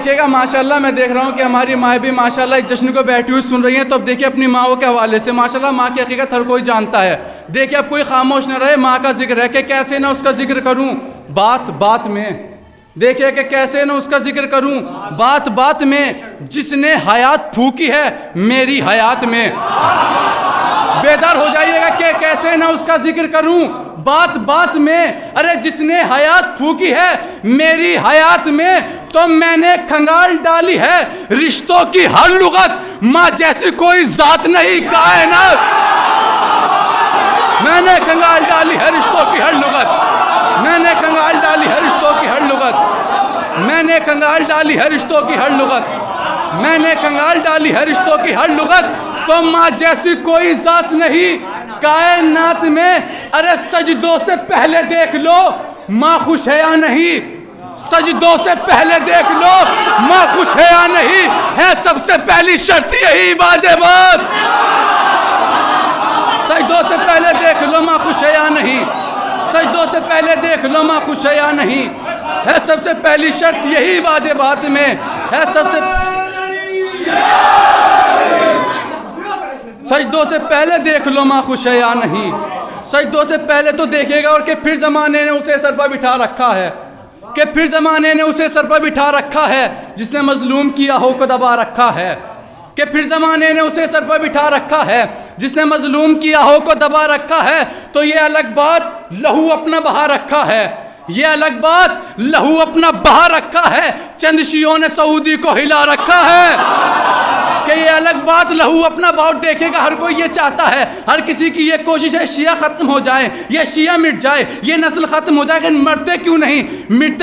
دیکھیے گا ماشاءاللہ میں دیکھ رہا ہوں کہ ہماری مائیں بھی ماشاءاللہ اس جشن کو بیٹھی ہوئی سن رہی ہیں، تو اب دیکھیے اپنی ماں کے حوالے سے ماشاءاللہ ماں کی حقیقت ہر کوئی جانتا ہے. دیکھیے اب کوئی خاموش نہ رہے، ماں کا ذکر ہے کہ کیسے نہ اس کا ذکر کروں بات بات میں. دیکھیے کہ کیسے نہ اس کا ذکر کروں بات بات میں، جس نے حیات پھونکی ہے میری حیات میں. بیدار ہو جائیے گا کہ کیسے نہ اس کا ذکر کروں بات بات میں. ارے جس نے حیات پھونکی ہے میری حیات میں، تو میں نے کھنگال ڈالی ہے رشتوں کی ہر لغت، ماں جیسی کوئی ذات نہیں کائنات. میں نے کھنگال ڈالی ہے رشتوں کی ہر لغت، میں نے کھنگال ڈالی ہے رشتوں کی ہر لغت، میں نے کھنگال ڈالی ہے رشتوں کی ہر لغت، میں نے کھنگال ڈالی ہے رشتوں کی ہر لغت، تو ماں جیسی کوئی ذات نہیں کائنات میں. ارے سجدوں سے پہلے دیکھ لو ماں خوش ہے یا نہیں، سجدوں سے پہلے دیکھ لو ماں خوش ہے یا نہیں، ہے سب سے پہلی شرط یہی واجبات. سجدوں سے پہلے دیکھ لو ماں خوش ہے یا نہیں، سجدوں سے پہلے دیکھ لو ماں خوش ہے یا نہیں، ہے سب سے پہلی شرط یہی واجبات میں، ہے سب سے سجدوں سے پہلے دیکھ لو ماں خوش ہے یا نہیں. سجدوں سے پہلے تو دیکھے گا، اور کہ پھر زمانے نے اسے سر پر بٹھا رکھا ہے، کہ پھر زمانے نے اسے سر پر بٹھا رکھا ہے جس نے مظلوم کی آہوں کو دبا رکھا ہے، کہ پھر زمانے نے اسے سر پر بٹھا رکھا ہے جس نے مظلوم کی آہوں کو دبا رکھا ہے. تو یہ الگ بات لہو اپنا بہا رکھا ہے، یہ الگ بات لہو اپنا بہا رکھا ہے، چند شیعوں نے سعودی کو ہلا رکھا ہے. کہ یہ الگ بات لہو اپنا باؤٹ دیکھے گا، ہر کوئی یہ چاہتا ہے، ہر کسی کی یہ کوشش ہے شیعہ ختم ہو جائے، یہ شیعہ مٹ جائے، یہ نسل ختم ہو جائے. لیکن مرتے کیوں نہیں؟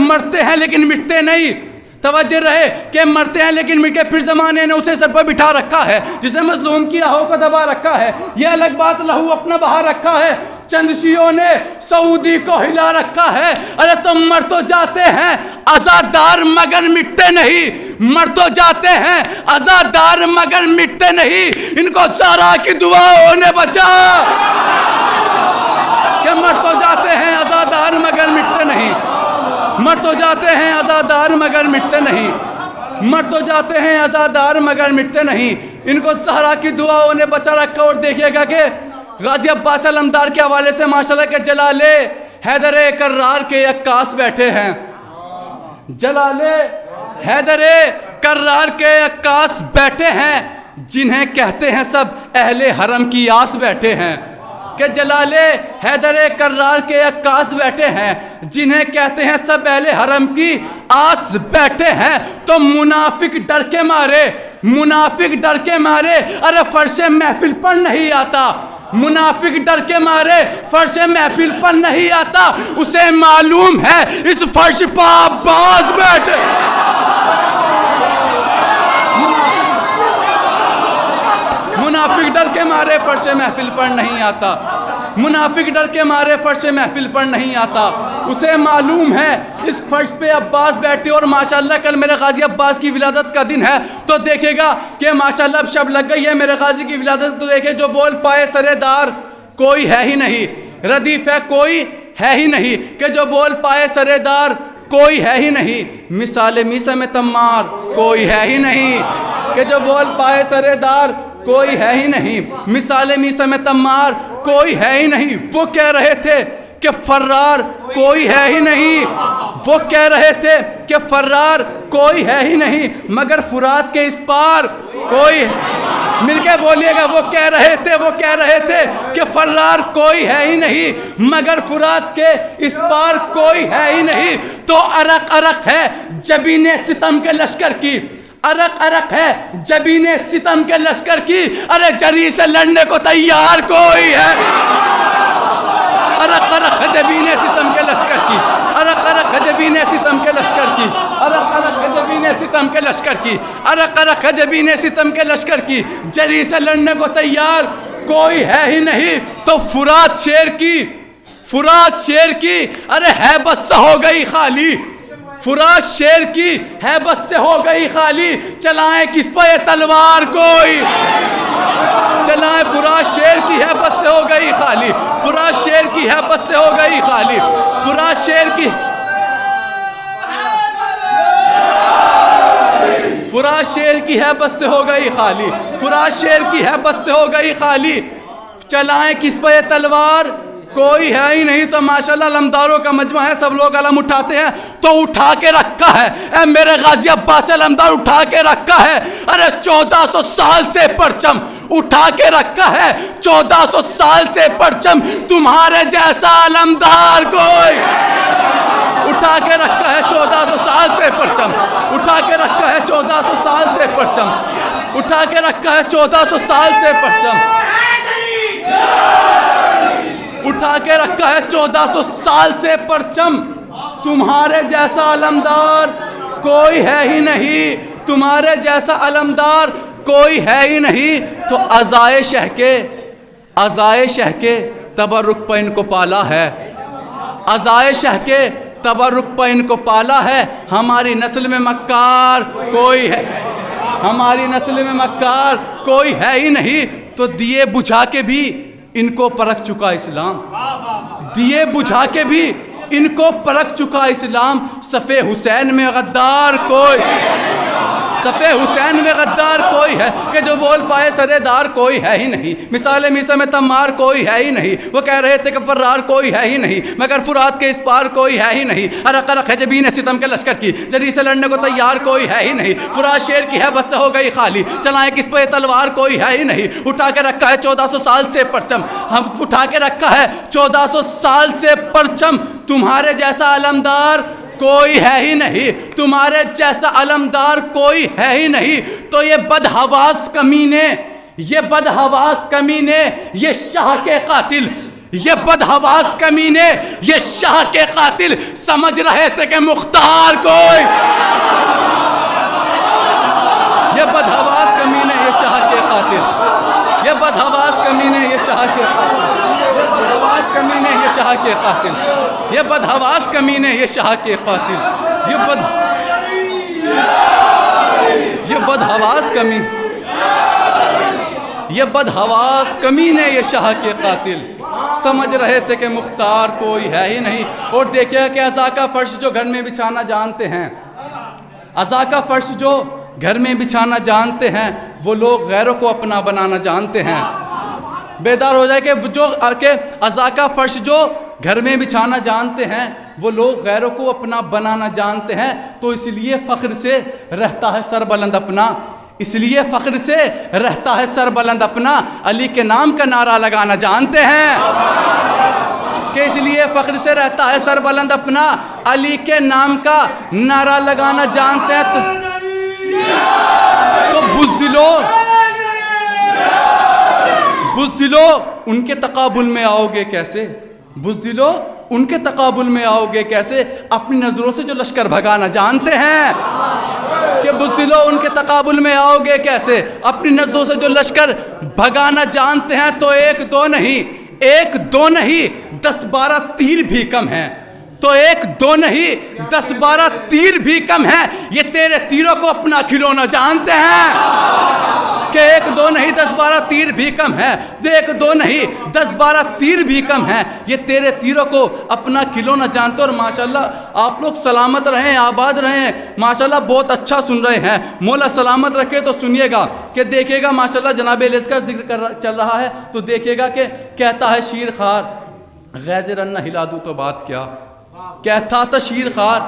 مرتے ہیں لیکن مٹتے نہیں. توجہ رہے کہ مرتے ہیں لیکن مٹ کے پھر زمانے نے اسے سر پر بٹھا رکھا ہے جس نے مظلوم کی آہوں کو دبا رکھا ہے. یہ الگ بات لہو اپنا بہا رکھا ہے، چند شیعوں نے سعودی کو ہلا رکھا ہے. ارے تم مر تو جاتے ہیں عزادار مگر مٹتے نہیں، مر تو جاتے ہیں عزادار مگر مٹتے نہیں. ان کو زہرا کی دعاؤں نے بچا کہ مر تو جاتے ہیں عزادار مگر مٹتے نہیں، مر تو جاتے ہیں عزادار مگر مٹتے نہیں، مر تو جاتے ہیں عزادار مگر مٹتے نہیں. ان کو زہرا کی دعاؤں نے بچا رکھا. اور دیکھیے گا کہ غازی عباس علمدار کے حوالے سے ماشاءاللہ کے جلال حیدر کرار کے عکاس بیٹھے ہیں، جلال حیدر کرار کے عکاس بیٹھے ہیں، جنہیں کہتے ہیں سب اہل حرم کی آس بیٹھے ہیں. کہ جلال حیدر کرار کے عکاس بیٹھے ہیں، جنہیں کہتے ہیں سب اہل حرم کی آس بیٹھے ہیں. تو منافق ڈر کے مارے، منافق ڈر کے مارے ارے فرش محفل پر نہیں آتا، منافق ڈر کے مارے فرش محفل پر نہیں آتا. اسے معلوم ہے اس فرش پہ عباس بیٹھے. منافق ڈر کے مارے فرش محفل پر نہیں آتا، منافق ڈر کے مارے فرش محفل پر نہیں آتا. اسے معلوم ہے اس فرش پہ عباس بیٹھے. اور ماشاءاللہ کل میرے غازی عباس کی ولادت کا دن ہے، تو دیکھے گا کہ ماشاءاللہ اب شب لگ گئی ہے میرے غازی کی ولادت. تو دیکھے جو بول پائے سرے دار کوئی ہے ہی نہیں، ردیف ہے کوئی ہے ہی نہیں، کہ جو بول پائے سرے دار کوئی ہے ہی نہیں، مثال میسا میں تمار کوئی ہے ہی نہیں، کہ جو بول پائے سرے دار کوئی ہے ہی نہیں، مثال میسا میں تمار کوئی ہے ہی نہیں. وہ کہہ رہے تھے کہ فرار کوئی ہے ہی نہیں، وہ کہہ رہے تھے کہ فرار کوئی ہے ہی نہیں، مگر فرات کے اس پار کوئی. مل کے بولیے گا، وہ کہہ رہے تھے کہ فرار کوئی ہے ہی نہیں، مگر فرات کے اس پار کوئی ہے ہی نہیں. تو عرق عرق ہے جبین ستم کے لشکر کی، عرق عرق ہے جبین ستم کے لشکر کی. ارے جری سے لڑنے کو تیار کوئی ہے. عرق عرق ہے جبین ستم کے لشکر کی، عرق عرق ہے جبین ستم کے لشکر کی، عرق عرق ہے جبین ستم کے لشکر کی، عرق عرق ہے جبین ستم کے لشکر کی. جری سے لڑنے کو تیار کوئی ہے ہی نہیں. تو فرات شیر کی ارے ہیبت سے ہو گئی خالی، فرات شیر کی ہیبت سے ہو گئی خالی. چلائیں کس پہ تلوار کوئی، چلائیں فرات شیر کی ہیبت سے ہو گئی خالی، فرات شیر کی ہیبت سے ہو گئی خالی، فرات شیر کی فرات شیر کی ہیبت سے ہو گئی خالی، فرات شیر کی ہیبت سے ہو گئی خالی، چلائیں کس پہ تلوار کوئی ہے ہی نہیں۔ تو ماشاءاللہ علمداروں کا مجمع ہے، سب لوگ علم اٹھاتے ہیں، تو اٹھا کے رکھا ہے، اے میرے غازی عباس علمدار اٹھا کے رکھا ہے، ارے 1400 سال سے پرچم اٹھا کے رکھا ہے، 1400 سال سے پرچم، تمہارے جیسا علمدار کوئی اٹھا کے رکھا ہے 1400 سال سے پرچم، اٹھا کے رکھا ہے 1400 سال سے پرچم، اٹھا کے رکھا ہے 1400 سال سے پرچم، اٹھا کے رکھا ہے 1400 سال سے پرچم، تمہارے جیسا علمدار کوئی ہے ہی نہیں، تمہارے جیسا علمدار کوئی ہے ہی نہیں۔ تو عزائے شہ کے تبرک پہ ان کو پالا ہے، عزائے شہ کے تبرک پہ ان کو پالا ہے، ہماری نسل میں مکار کوئی ہے، ہماری نسل میں مکار کوئی ہے ہی نہیں۔ تو دیے بجھا کے بھی ان کو پرکھ چکا اسلام، دیے بجھا کے بھی ان کو پرکھ چکا اسلام، صف حسین میں غدار کوئی، صف حسین میں غدار کوئی ہے کہ جو بول پائے سرے دار کوئی ہے ہی نہیں، مثال میسا میں تمار کوئی ہے ہی نہیں، وہ کہہ رہے تھے کہ فرار کوئی ہے ہی نہیں مگر فرات کے اس پار کوئی ہے ہی نہیں، ارق ارق ہے جبین ستم کے لشکر کی جری سے لڑنے کو تیار کوئی ہے ہی نہیں، فرات شیر کی ہے بس سے ہو گئی خالی، چلائیں کس پہ تلوار کوئی ہے ہی نہیں، اٹھا کے رکھا ہے 1400 سال سے پرچم، ہم اٹھا کے رکھا ہے 1400 سال سے پرچم، تمہارے جیسا علمدار کوئی ہے ہی نہیں، تمہارے جیسا علمدار کوئی ہے ہی نہیں۔ تو یہ بدحواس کمینے، یہ بدحواس کمینے، یہ شاہ کے قاتل، یہ بدحواس کمینے، یہ شاہ کے قاتل سمجھ رہے تھے کہ مختار کوئی، یہ بدحواس کمینے یہ شاہ کے قاتل، یہ بدحواس کمینے یہ شاہ کے قاتل، بدحواس کمینے یہ شاہ کے قاتل، یہ بدحواس کمینے یہ شاہ کے قاتل، یہ بدحواس کمینے، یہ بدحواس کمینے یہ شاہ کے قاتل سمجھ رہے تھے کہ مختار کوئی ہے ہی نہیں۔ اور دیکھیں کہ عزا کا فرش جو گھر میں بچھانا جانتے ہیں، عزا کا فرش جو گھر میں بچھانا جانتے ہیں، وہ لوگ غیروں کو اپنا بنانا جانتے ہیں۔ بیدار ہو جائے کہ عزا کا فرش جو گھر میں بچھانا جانتے ہیں، وہ لوگ غیروں کو اپنا بنانا جانتے ہیں، تو اس لیے فخر سے رہتا ہے سر بلند اپنا، اس لیے فخر سے رہتا ہے سر بلند اپنا، علی کے نام کا نعرہ لگانا جانتے ہیں، کہ اس لیے فخر سے رہتا ہے سر بلند اپنا، علی کے نام کا نعرہ لگانا جانتے ہیں۔ تو بزدلو ان کے تقابل میں آؤ گے کیسے، بزدلو ان کے تقابل میں آؤ گے کیسے، اپنی نظروں سے جو لشکر بھگانا جانتے ہیں، کہ بزدلو ان کے تقابل میں آؤ گے کیسے، اپنی نظروں سے جو لشکر بھگانا جانتے ہیں، تو ایک دو نہیں 10-12 تیر بھی کم ہیں، تو ایک دو نہیں 10-12 تیر بھی کم ہیں، یہ تیرے تیروں کو اپنا کھلونا جانتے ہیں، کہ ایک دو نہیں 10-12 تیر بھی کم ہیں، ایک دو نہیں 10-12 تیر بھی کم ہیں، یہ تیرے تیروں کو اپنا کھلونا جانتے ہیں۔ اور ماشاءاللہ آپ لوگ سلامت رہیں، آباد رہیں، ماشاءاللہ بہت اچھا سن رہے ہیں، مولا سلامت رکھے۔ تو سنیے گا کہ دیکھیے گا ماشاءاللہ جناب الیاس کا ذکر چل رہا ہے، تو دیکھیے گا کہ کہتا ہے شیر خار غیظ رن ہلا دوں تو بات کیا، کہتا تھا شیر خار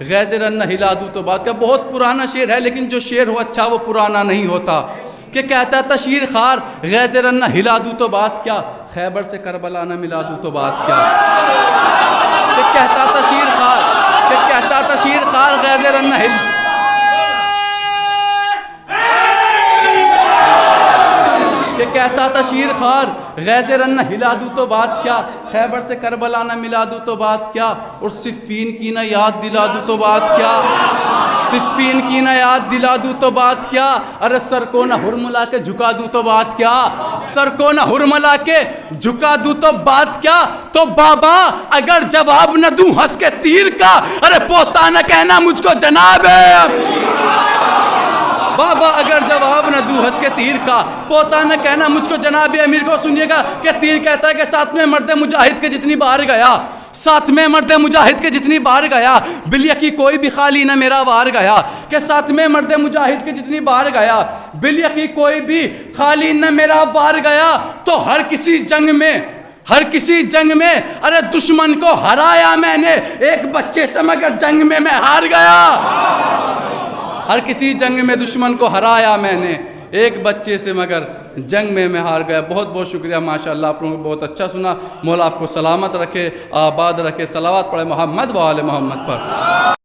غیظ رن ہلا دوں تو بات کیا، بہت پرانا شعر ہے، لیکن جو شعر ہو اچھا وہ پرانا نہیں ہوتا، کہ کہتا تھا شیر خار غیظ رن ہلا دوں تو بات کیا، خیبر سے کربلا نہ ملا دوں تو بات کیا، کہ کہتا تھا شیر خار، کہ کہتا تھا شیر خار غیظ رن ہلا، کہ کہتا تھا شیر خار غیظ رن ہلا دوں تو بات کیا، خیبر سے کربلا نہ ملا دوں تو بات کیا، اور صفین کی نہ یاد دلا دوں تو بات کیا، صفین کی نہ یاد دلا دوں تو بات کیا، ارے سر کو نہ ہرملا کے جھکا دوں تو بات کیا، سر کو نہ ہرملا کے جھکا دوں تو بات کیا، تو بابا اگر جواب نہ دوں ہنس کے تیر کا، ارے پوتا نہ کہنا مجھ کو جناب ہے، بابا اگر جواب نہ دوں ہنس کے تیر کا، پوتا نہ کہنا مجھ کو جناب امیر کو۔ سنیے گا کہ تیر کہتا ہے کہ ساتھ میں مرد مجاہد کے جتنی بار گیا، ساتھ میں مرد مجاہد کے جتنی بار گیا بالیقین کوئی بھی خالی نہ میرا وار گیا، کہ ساتھ میں مرد مجاہد کے جتنی بار گیا بالیقین کوئی بھی خالی نہ میرا وار گیا، تو ہر کسی جنگ میں ارے دشمن کو ہرایا میں نے، ایک بچے سے مگر جنگ میں ہار گیا، ہر کسی جنگ میں دشمن کو ہرایا میں نے، ایک بچے سے مگر جنگ میں ہار گیا۔ بہت بہت شکریہ، ماشاءاللہ آپ لوگوں کو بہت اچھا سنا۔ مولا آپ کو سلامت رکھے، آباد رکھے، صلوات پڑھے محمد و آل محمد پر۔